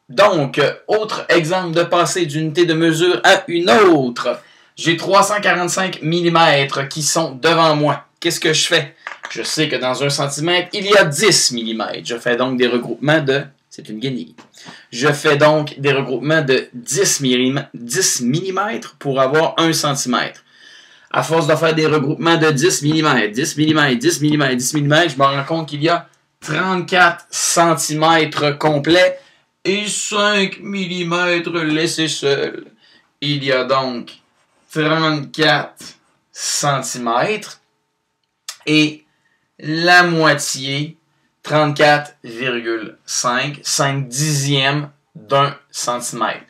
Donc, autre exemple de passer d'une unité de mesure à une autre. J'ai 345 mm qui sont devant moi. Qu'est-ce que je fais? Je sais que dans 1 cm, il y a 10 mm. Je fais donc des regroupements de... C'est une guenille. Je fais donc des regroupements de 10 mm pour avoir 1 cm. À force de faire des regroupements de 10 mm, 10 mm, 10 mm, 10 mm, je me rends compte qu'il y a 34 cm complets et 5 mm laissés seuls. Il y a donc 34 cm et la moitié, 34,5, 5 dixièmes d'un centimètre.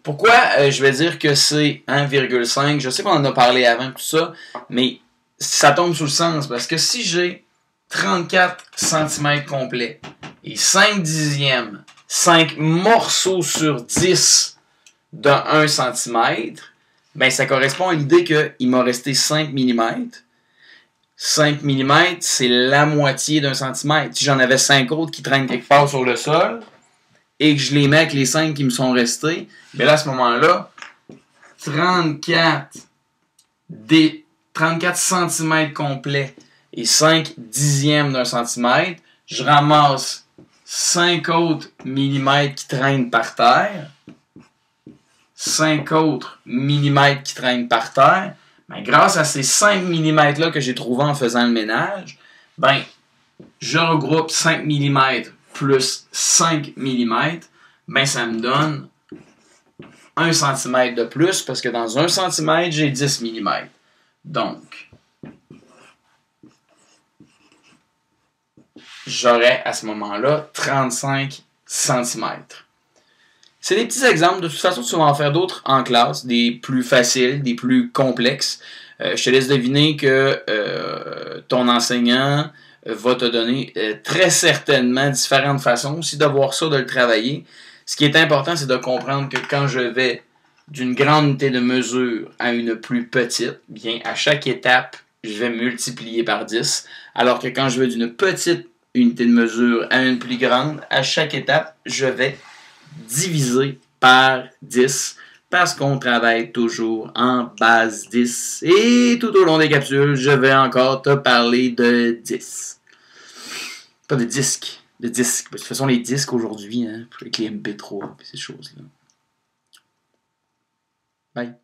Pourquoi je vais dire que c'est 1,5? Je sais qu'on en a parlé avant tout ça, mais ça tombe sous le sens parce que si j'ai 34 cm complets et 5 dixièmes, 5 morceaux sur 10 de 1 cm, ben ça correspond à l'idée qu'il m'a resté 5 mm. 5 mm, c'est la moitié d'un centimètre. Si j'en avais 5 autres qui traînent quelque part sur le sol et que je les mets avec les 5 qui me sont restés, bien là, à ce moment-là, 34 cm complets et 5 dixièmes d'un centimètre, je ramasse 5 autres millimètres qui traînent par terre, 5 autres millimètres qui traînent par terre. Ben, grâce à ces 5 mm là que j'ai trouvés en faisant le ménage, ben, je regroupe 5 mm plus 5 mm, ben, ça me donne 1 cm de plus parce que dans 1 cm, j'ai 10 mm. Donc, j'aurais à ce moment-là 35 cm. C'est des petits exemples. De toute façon, tu vas en faire d'autres en classe, des plus faciles, des plus complexes. Je te laisse deviner que ton enseignant va te donner très certainement différentes façons aussi de voir ça, de le travailler. Ce qui est important, c'est de comprendre que quand je vais d'une grande unité de mesure à une plus petite, bien, à chaque étape, je vais multiplier par 10. Alors que quand je vais d'une petite unité de mesure à une plus grande, à chaque étape, je vais divisé par 10 parce qu'on travaille toujours en base 10. Et tout au long des capsules, je vais encore te parler de 10. Pas de disques. De disques. De toute façon, les disques aujourd'hui, hein, avec les MP3 et ces choses-là. Bye.